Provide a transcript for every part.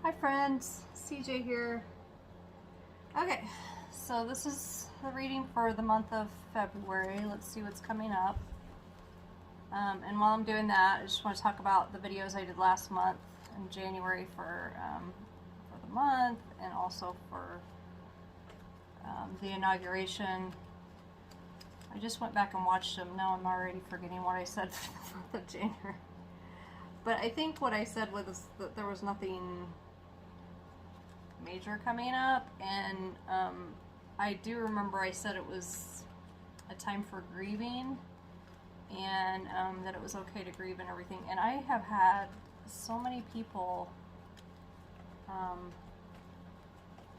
Hi friends, CJ here. Okay, so this is the reading for the month of February. Let's see what's coming up. And while I'm doing that, I just want to talk about the videos I did last month in January for the month, and also for the inauguration. I just went back and watched them. Now I'm already forgetting what I said for the month of January. But I think what I said was that there was nothing major coming up, and I do remember I said it was a time for grieving, and that it was okay to grieve and everything. And I have had so many people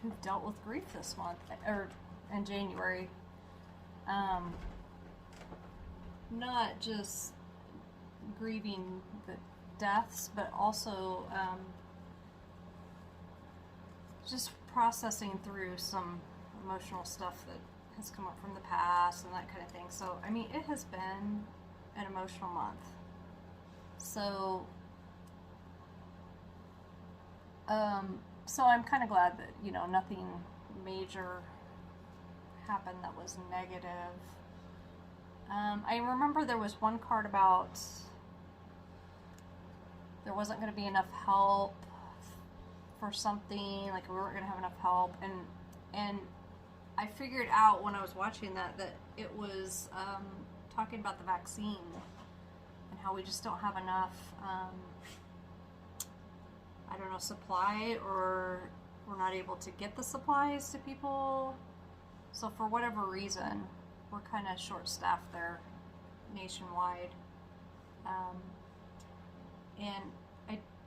who've dealt with grief this month, or in January. Not just grieving the deaths, but also just processing through some emotional stuff that has come up from the past and that kind of thing. So, I mean, it has been an emotional month. So, so I'm kind of glad that, you know, nothing major happened that was negative. I remember there was one card about there wasn't going to be enough help for something, like we weren't going to have enough help, and I figured out when I was watching that it was talking about the vaccine and how we just don't have enough I don't know, supply, or we're not able to get the supplies to people. So for whatever reason, we're kind of short-staffed there nationwide. And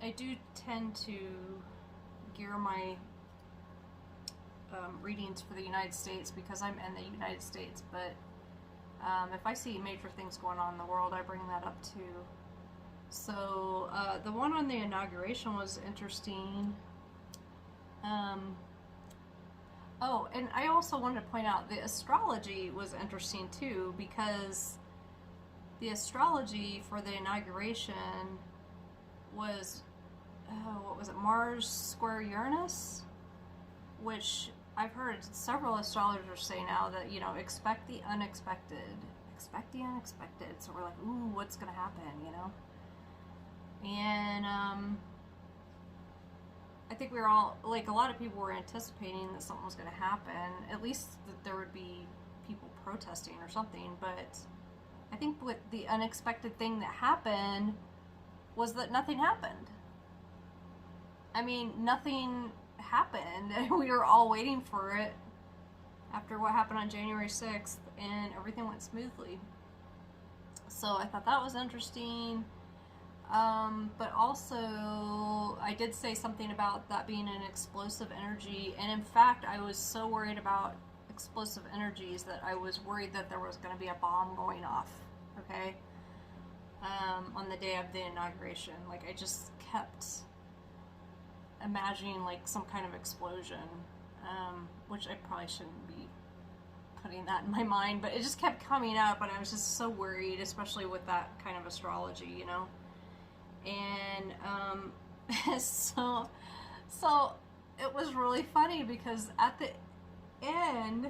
I do tend to gear my readings for the United States because I'm in the United States, but if I see major things going on in the world, I bring that up too. So the one on the inauguration was interesting. Oh, and I also wanted to point out the astrology was interesting too, because the astrology for the inauguration was, what was it, Mars square Uranus? Which I've heard several astrologers say now that, you know, expect the unexpected. Expect the unexpected. So we're like, ooh, what's going to happen, you know? And I think we were all, like, a lot of people were anticipating that something was going to happen, at least that there would be people protesting or something. But I think what the unexpected thing that happened was that nothing happened. I mean, nothing happened, and we were all waiting for it after what happened on January 6th, and everything went smoothly. So I thought that was interesting. But also, I did say something about that being an explosive energy, and in fact, I was so worried about explosive energies that I was worried that there was going to be a bomb going off, okay, on the day of the inauguration. Like, I just kept imagining, like, some kind of explosion, which I probably shouldn't be putting that in my mind, but it just kept coming up, and I was just so worried, especially with that kind of astrology, you know. And so it was really funny because at the end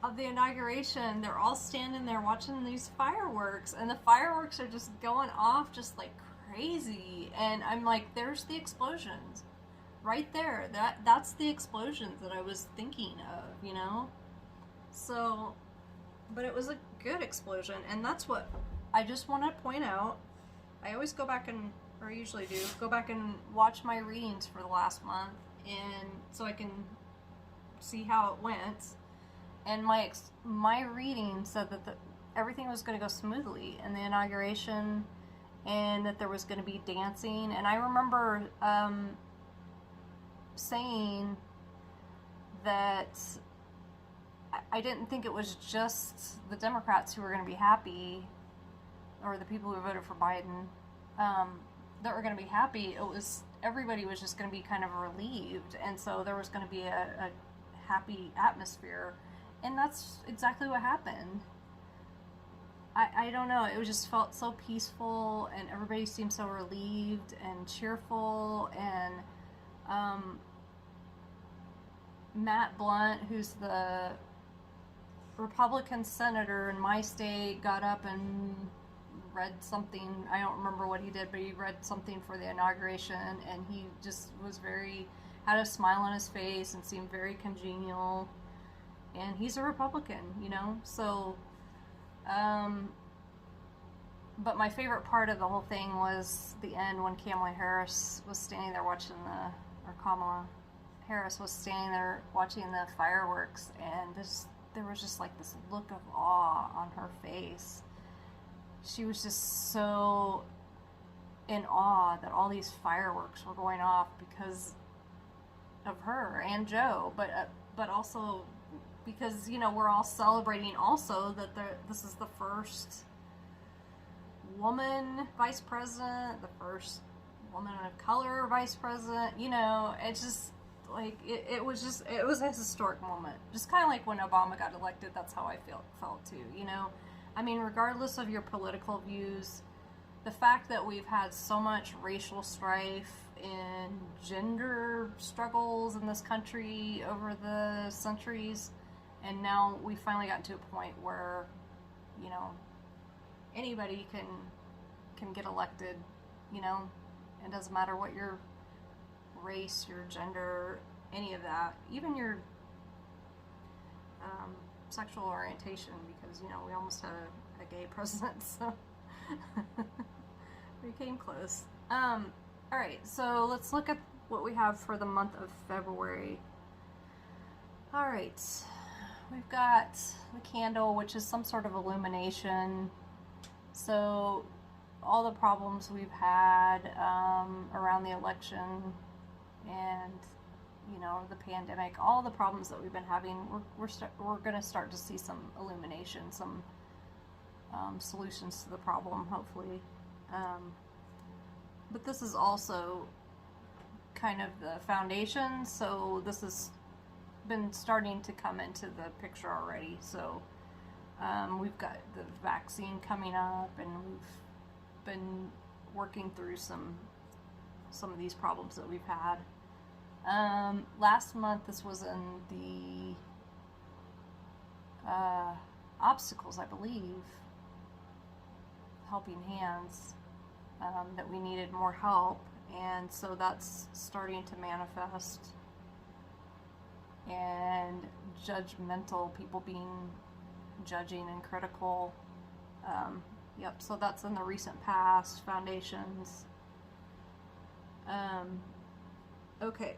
of the inauguration, they're all standing there watching these fireworks, and the fireworks are just going off just like crazy, and I'm like, there's the explosions right there. That's the explosions that I was thinking of, you know. So, but it was a good explosion, and that's what I just want to point out. I always go back and, or I usually do, go back and watch my readings for the last month, and so I can see how it went. And my reading said that everything was going to go smoothly in the inauguration, and that there was going to be dancing. And I remember saying that I didn't think it was just the Democrats who were going to be happy, or the people who voted for Biden, that were going to be happy. It was, everybody was just going to be kind of relieved, and so there was going to be a happy atmosphere, and that's exactly what happened. I don't know, it was just felt so peaceful, and everybody seemed so relieved and cheerful, and Matt Blunt, who's the Republican senator in my state, got up and read something. I don't remember what he did, but he read something for the inauguration, and he just was had a smile on his face and seemed very congenial. And he's a Republican, you know, so, but my favorite part of the whole thing was the end when Kamala Harris was standing there watching Kamala Harris was standing there watching the fireworks, and there was just like this look of awe on her face. She was just so in awe that all these fireworks were going off because of her and Joe, but also because, you know, we're all celebrating also that this is the first woman vice president, the first woman of color vice president. You know, it's just like it was a historic moment, just kind of like when Obama got elected. That's how I felt too, you know. I mean, regardless of your political views, the fact that we've had so much racial strife and gender struggles in this country over the centuries, and now we finally gotten to a point where, you know, anybody can get elected, you know. It doesn't matter what your race, your gender, any of that, even your sexual orientation, because, you know, we almost had a gay president, so we came close. Alright, so let's look at what we have for the month of February. Alright, we've got the candle, which is some sort of illumination. So all the problems we've had around the election and, you know, the pandemic, all the problems that we've been having, we're going to start to see some illumination, some solutions to the problem, hopefully. But this is also kind of the foundation, so this has been starting to come into the picture already. So we've got the vaccine coming up, and we've been working through some of these problems that we've had. Last month, this was in the obstacles, I believe, helping hands, that we needed more help, and so that's starting to manifest. And judgmental, people being judging and critical. Yep, so that's in the recent past, foundations. Okay,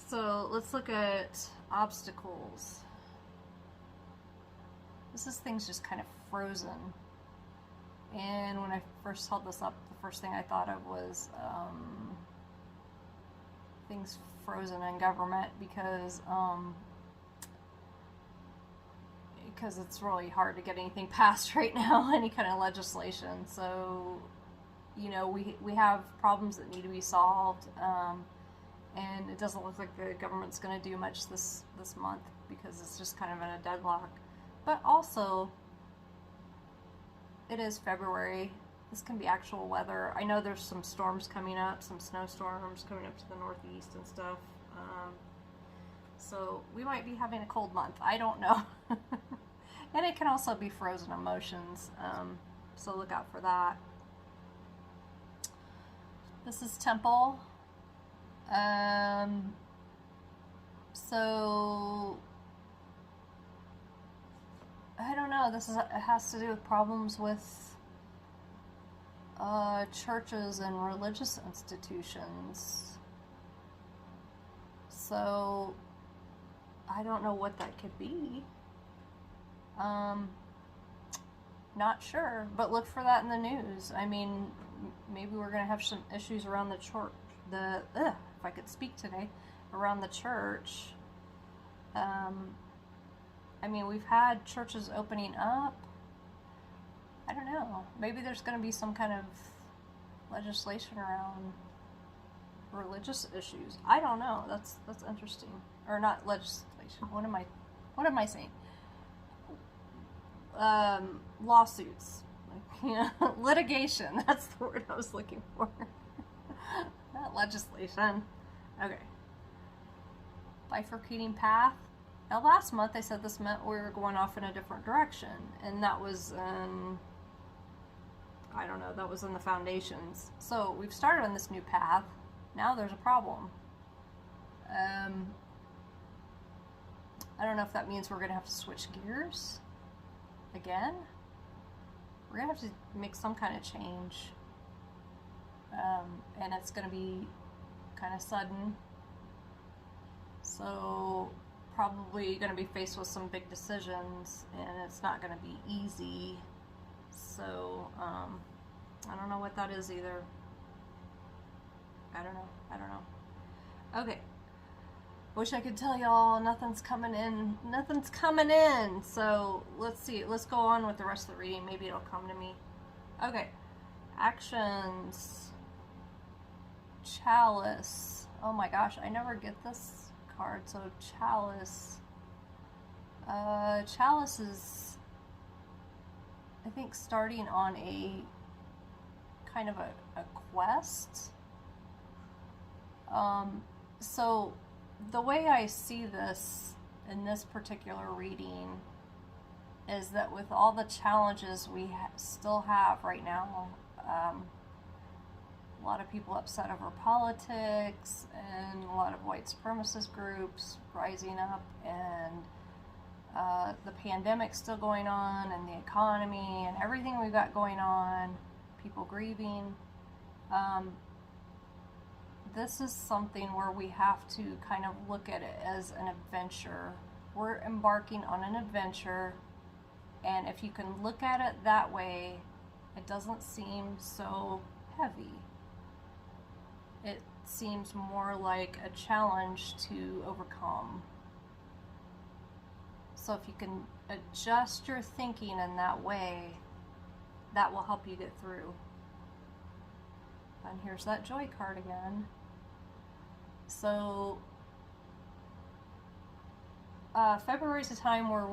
so let's look at obstacles. This thing's just kind of frozen. And when I first held this up, the first thing I thought of was things frozen in government, because it's really hard to get anything passed right now, any kind of legislation. So, you know, we have problems that need to be solved, and it doesn't look like the government's going to do much this month, because it's just kind of in a deadlock. But also, it is February. This can be actual weather. I know there's some storms coming up, some snowstorms coming up to the northeast and stuff. So we might be having a cold month. I don't know. And it can also be frozen emotions. So look out for that. This is Temple. So I don't know. It has to do with problems with churches and religious institutions. So I don't know what that could be. Not sure, but look for that in the news. I mean, maybe we're going to have some issues around the church. If I could speak today, around the church. I mean, we've had churches opening up. I don't know. Maybe there's going to be some kind of legislation around religious issues. I don't know. That's interesting. Or not legislation. What am I saying? Lawsuits. Yeah, litigation. That's the word I was looking for. Not legislation. Okay. Bifurcating path. Now, last month I said this meant we were going off in a different direction, and that was in, I don't know, that was in the foundations. So we've started on this new path. Now there's a problem. I don't know if that means we're going to have to switch gears again. We're going to have to make some kind of change. And it's going to be kind of sudden. So probably going to be faced with some big decisions, and it's not going to be easy. So I don't know what that is either. I don't know. Okay. Wish I could tell y'all nothing's coming in. Nothing's coming in. So let's see. Let's go on with the rest of the reading. Maybe it'll come to me. Okay. Actions. Chalice. Oh my gosh, I never get this card. So Chalice. Chalice is, I think, starting on a kind of a quest. So the way I see this in this particular reading is that with all the challenges we still have right now, a lot of people upset over politics, and a lot of white supremacist groups rising up, and the pandemic still going on, and the economy, and everything we've got going on, people grieving. This is something where we have to kind of look at it as an adventure. We're embarking on an adventure, and if you can look at it that way, it doesn't seem so heavy. It seems more like a challenge to overcome. So if you can adjust your thinking in that way, that will help you get through. And here's that joy card again. So February is a time where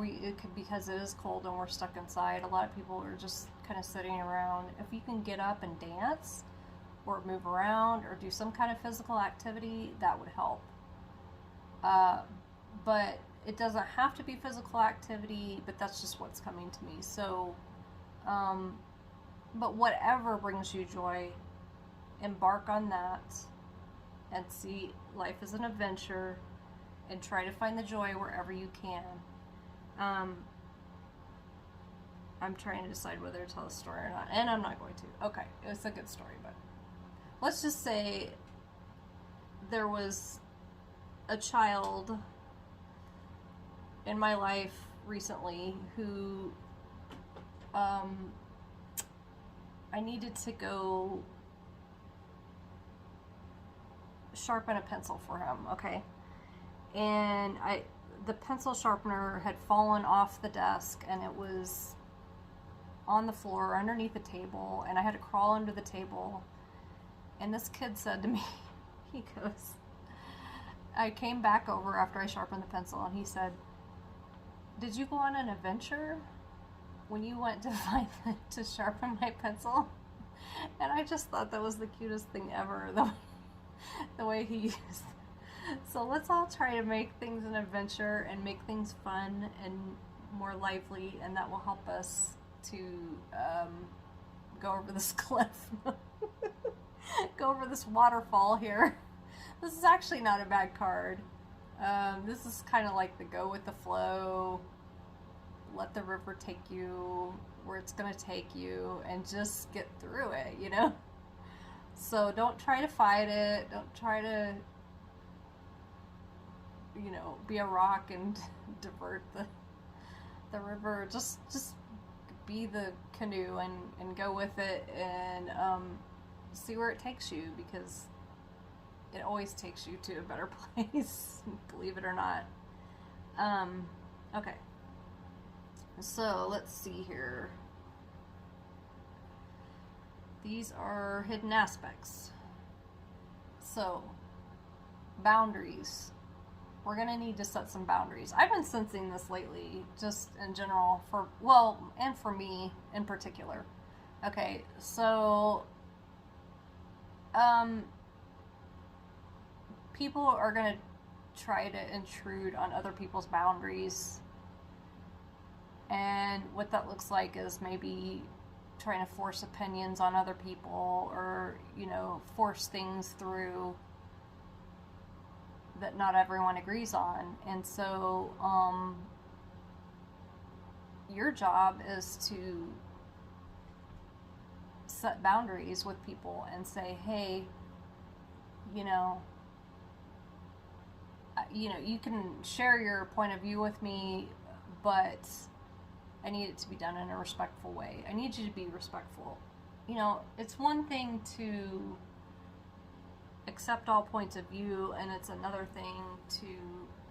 because it is cold and we're stuck inside, a lot of people are just kind of sitting around. If you can get up and dance or move around or do some kind of physical activity, that would help. But it doesn't have to be physical activity, but that's just what's coming to me. So, but whatever brings you joy, embark on that and see life as an adventure and try to find the joy wherever you can. I'm trying to decide whether to tell a story or not, and I'm not going to. Okay, it's a good story, but let's just say there was a child in my life recently who I needed to go sharpen a pencil for him, okay? And the pencil sharpener had fallen off the desk, and it was on the floor underneath the table, and I had to crawl under the table. And this kid said to me, he goes, I came back over after I sharpened the pencil, and he said, "Did you go on an adventure when you went to sharpen my pencil?" And I just thought that was the cutest thing ever, the way he used it. So let's all try to make things an adventure and make things fun and more lively, and that will help us to go over this cliff. Go over this waterfall here. This is actually not a bad card. This is kind of like the go with the flow, let the river take you where it's going to take you, and just get through it, you know? So don't try to fight it. Don't try to, you know, be a rock and divert the river. Just be the canoe and go with it, and see where it takes you, because it always takes you to a better place, believe it or not. Okay. So let's see here. These are hidden aspects. So, boundaries. We're going to need to set some boundaries. I've been sensing this lately, just in general, and for me in particular. Okay, so um, people are going to try to intrude on other people's boundaries. And what that looks like is maybe trying to force opinions on other people, or, force things through that not everyone agrees on. And so, your job is to set boundaries with people and say, hey, you know, you can share your point of view with me, but I need it to be done in a respectful way. I need you to be respectful. It's one thing to accept all points of view, and it's another thing to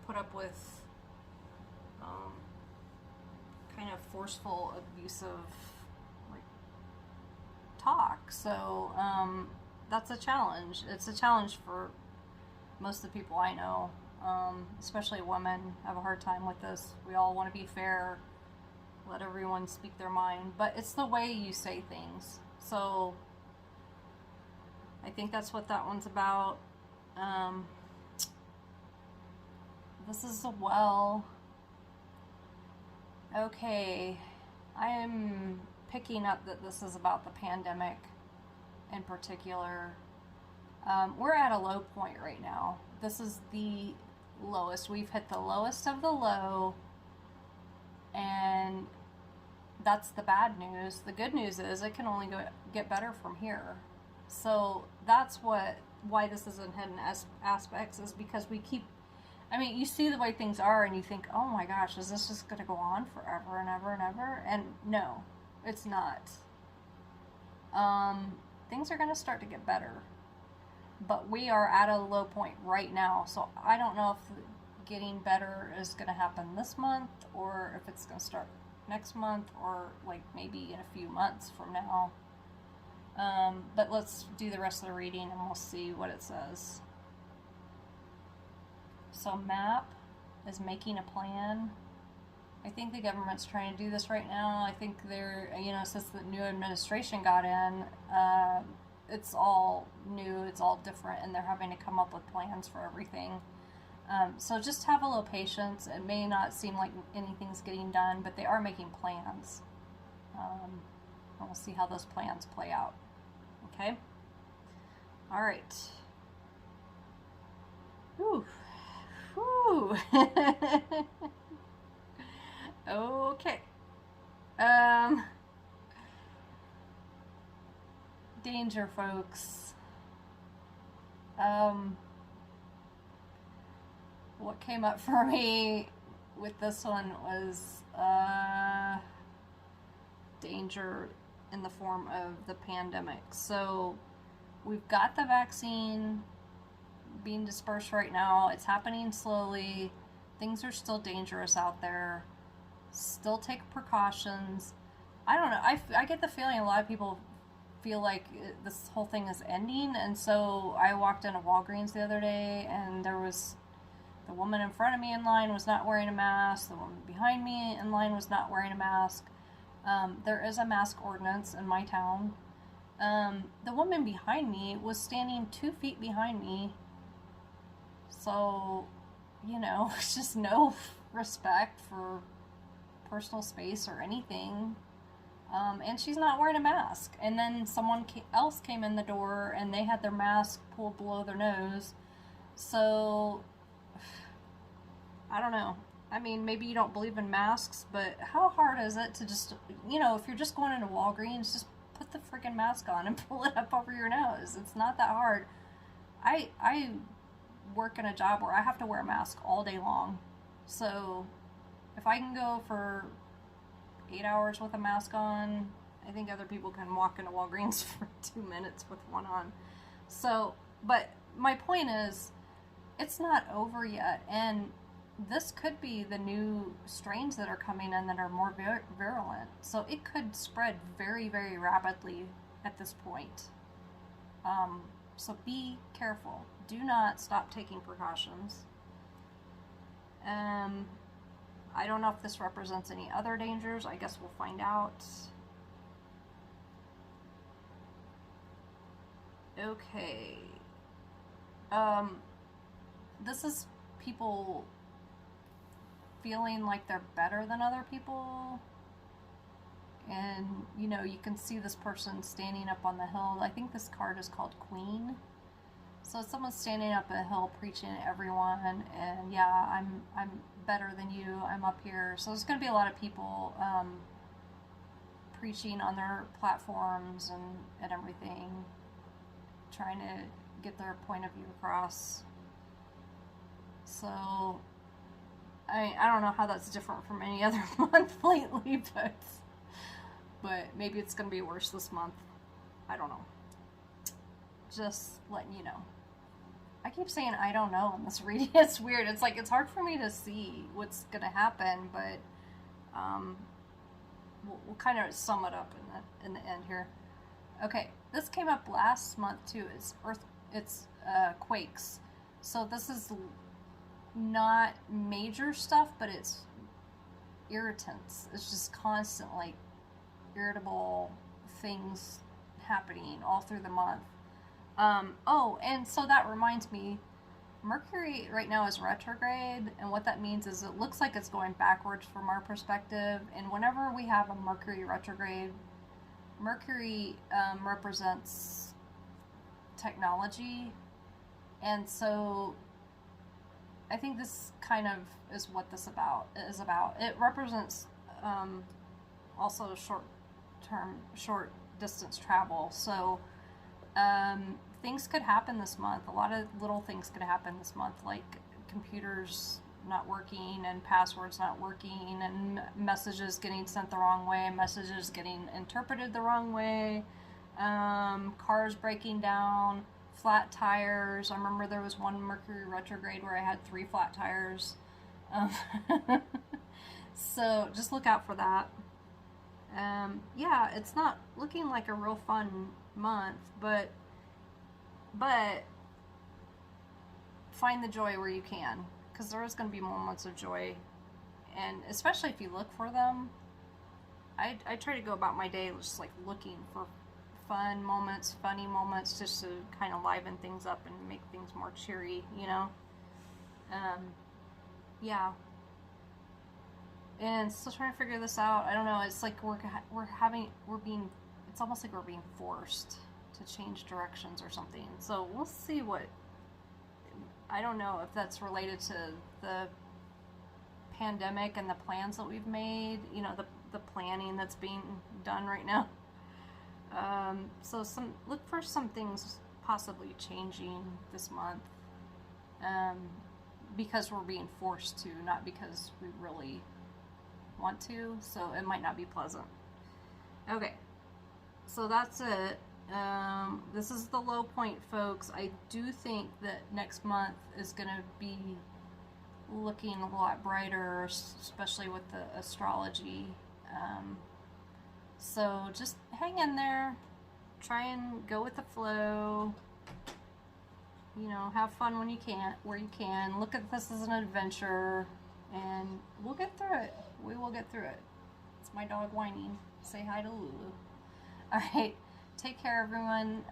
put up with kind of forceful, abusive, like, talk. So that's a challenge. It's a challenge for most of the people I know, especially women have a hard time with this. We all want to be fair, let everyone speak their mind, but it's the way you say things. So I think that's what that one's about. This is a well. Okay, I am picking up that this is about the pandemic in particular. We're at a low point right now. This is the lowest. We've hit the lowest of the low, and that's the bad news. The good news is it can only get better from here. So that's why this is in hidden aspects, is because we keep, you see the way things are and you think, oh my gosh, is this just going to go on forever and ever and ever? And no, it's not. Things are going to start to get better. But we are at a low point right now. So I don't know if getting better is going to happen this month, or if it's going to start next month, or like maybe in a few months from now. But let's do the rest of the reading and we'll see what it says. So MAP is making a plan. I think the government's trying to do this right now. I think they're, since the new administration got in, it's all new, it's all different, and they're having to come up with plans for everything. So just have a little patience. It may not seem like anything's getting done, but they are making plans. And we'll see how those plans play out. Okay? All right. Whew. Whew. Okay. Danger, folks. What came up for me with this one was danger in the form of the pandemic. So we've got the vaccine being dispersed right now. It's happening slowly. Things are still dangerous out there. Still take precautions. I don't know. I get the feeling a lot of people feel like this whole thing is ending. And so I walked into Walgreens the other day, and there was the woman in front of me in line was not wearing a mask. The woman behind me in line was not wearing a mask. There is a mask ordinance in my town. The woman behind me was standing 2 feet behind me. So, it's just no respect for personal space or anything. And she's not wearing a mask. And then someone else came in the door and they had their mask pulled below their nose. So, I don't know. Maybe you don't believe in masks, but how hard is it to just, if you're just going into Walgreens, just put the freaking mask on and pull it up over your nose. It's not that hard. I work in a job where I have to wear a mask all day long. So if I can go for 8 hours with a mask on, I think other people can walk into Walgreens for 2 minutes with one on. So, but my point is, it's not over yet, and this could be the new strains that are coming in that are more virulent. So it could spread very, very rapidly at this point. So be careful. Do not stop taking precautions. I don't know if this represents any other dangers. I guess we'll find out. Okay. This is people feeling like they're better than other people. And, you know, you can see this person standing up on the hill. I think this card is called Queen. So someone's standing up a hill preaching to everyone, and yeah, I'm better than you. I'm up here. So there's going to be a lot of people preaching on their platforms and everything, trying to get their point of view across. So I don't know how that's different from any other month lately, but maybe it's going to be worse this month. I don't know. Just letting you know. I keep saying I don't know in this reading. It's weird. It's like it's hard for me to see what's going to happen, but we'll kind of sum it up in the end here. Okay, this came up last month too. It's quakes. So this is not major stuff, but it's irritants. It's just constant, like, irritable things happening all through the month. Oh, and so that reminds me, Mercury right now is retrograde, and what that means is it looks like it's going backwards from our perspective, and whenever we have a Mercury retrograde, Mercury represents technology, and so I think this kind of is what this is about. It represents also short distance travel, so things could happen this month. A lot of little things could happen this month, like computers not working and passwords not working and messages getting sent the wrong way, messages getting interpreted the wrong way, cars breaking down, flat tires. I remember there was one Mercury retrograde where I had 3 flat tires. So just look out for that. Yeah, it's not looking like a real fun month, but find the joy where you can, because there is going to be moments of joy, and especially if you look for them. I try to go about my day just like looking for fun moments, funny moments, just to kind of liven things up and make things more cheery, you know. Yeah. And still trying to figure this out. I don't know. It's like it's almost like we're being forced to change directions or something. So we'll see I don't know if that's related to the pandemic and the plans that we've made, you know, the planning that's being done right now. So look for some things possibly changing this month, because we're being forced to, not because we really want to, so it might not be pleasant. Okay, so that's it. This is the low point, folks. I do think that next month is going to be looking a lot brighter, especially with the astrology. So just hang in there, try and go with the flow, you know, have fun when you can, where you can. Look at this as an adventure, and we'll get through it. We will get through it. It's my dog whining. Say hi to Lulu. Alright, take care, everyone.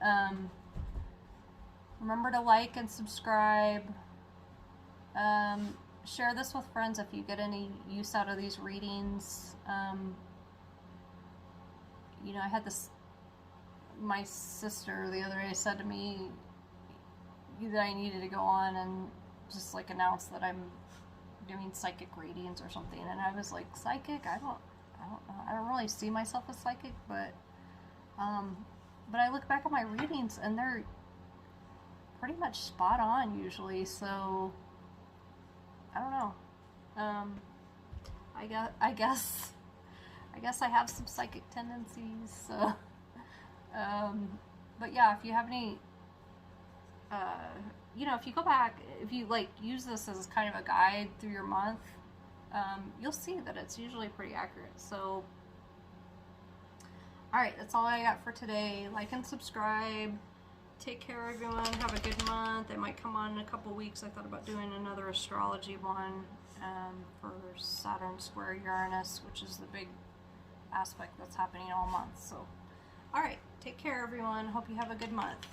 Remember to like and subscribe. Share this with friends if you get any use out of these readings. You know, I had my sister the other day said to me that I needed to go on and just like announce that I'm doing psychic readings or something, and I was like, psychic? I don't know. I don't really see myself as psychic, but I look back at my readings and they're pretty much spot on usually, so I don't know. I guess I have some psychic tendencies, so but yeah, if you have any you know, if you go back, if you like use this as kind of a guide through your month, you'll see that it's usually pretty accurate. So alright, that's all I got for today. Like and subscribe. Take care, everyone. Have a good month. I might come on in a couple weeks. I thought about doing another astrology one for Saturn square Uranus, which is the big aspect that's happening all month. So alright, take care, everyone. Hope you have a good month.